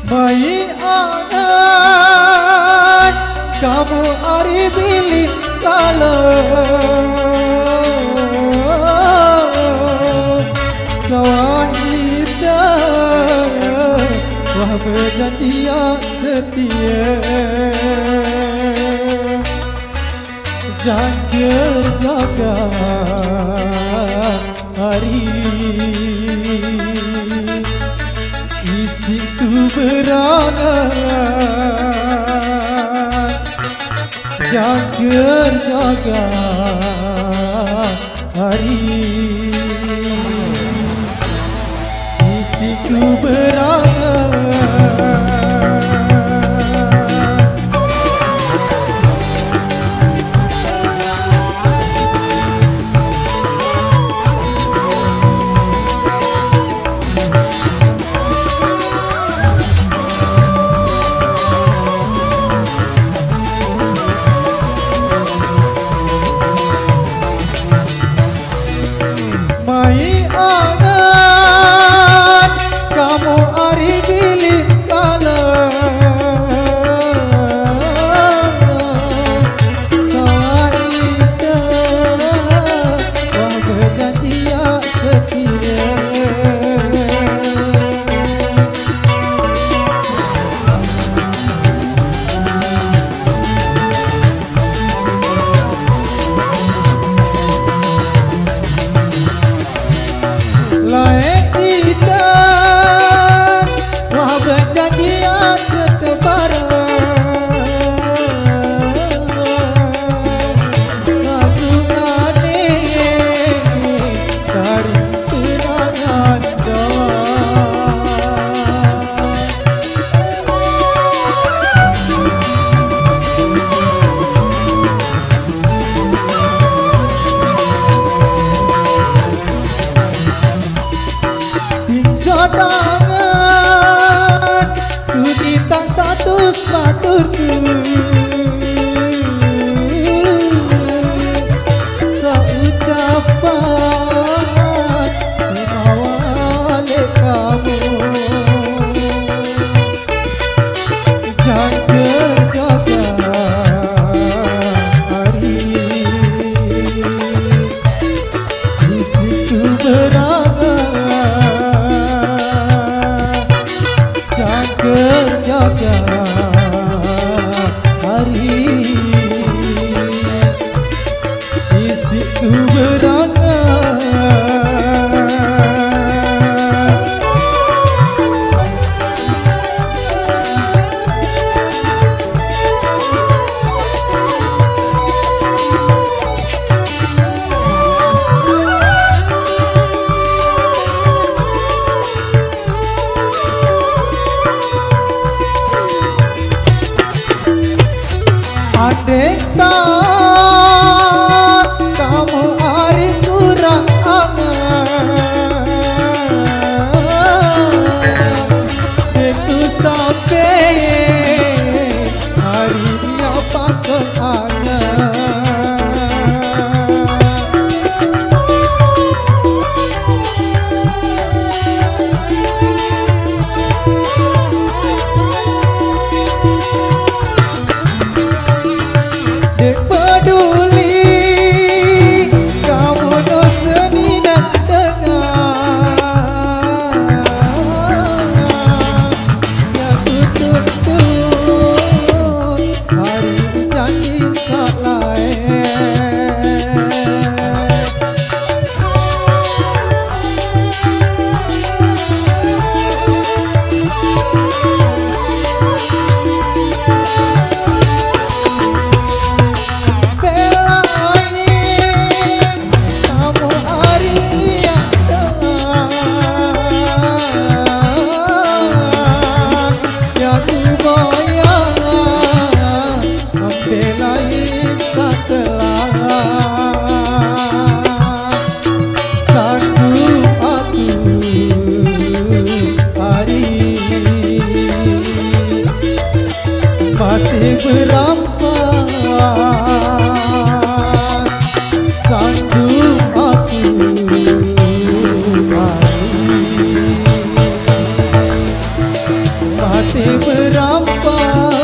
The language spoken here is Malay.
Mai angan kamu ari bilin kalah sawah indah wah berjanji setia jaga hari isiku berangan jaga hari isiku berangan. Mai angan kamu ari bilin kalah sawah indah wah berjanji setia laek indah wah berjanjian bertebaran ngagungane dari kenangan tangan ku minta status baturku seucapan semawale kamu jaga hari isiku berangan jaga hari isiku berangan. Andai tak kamu ari masih merampas.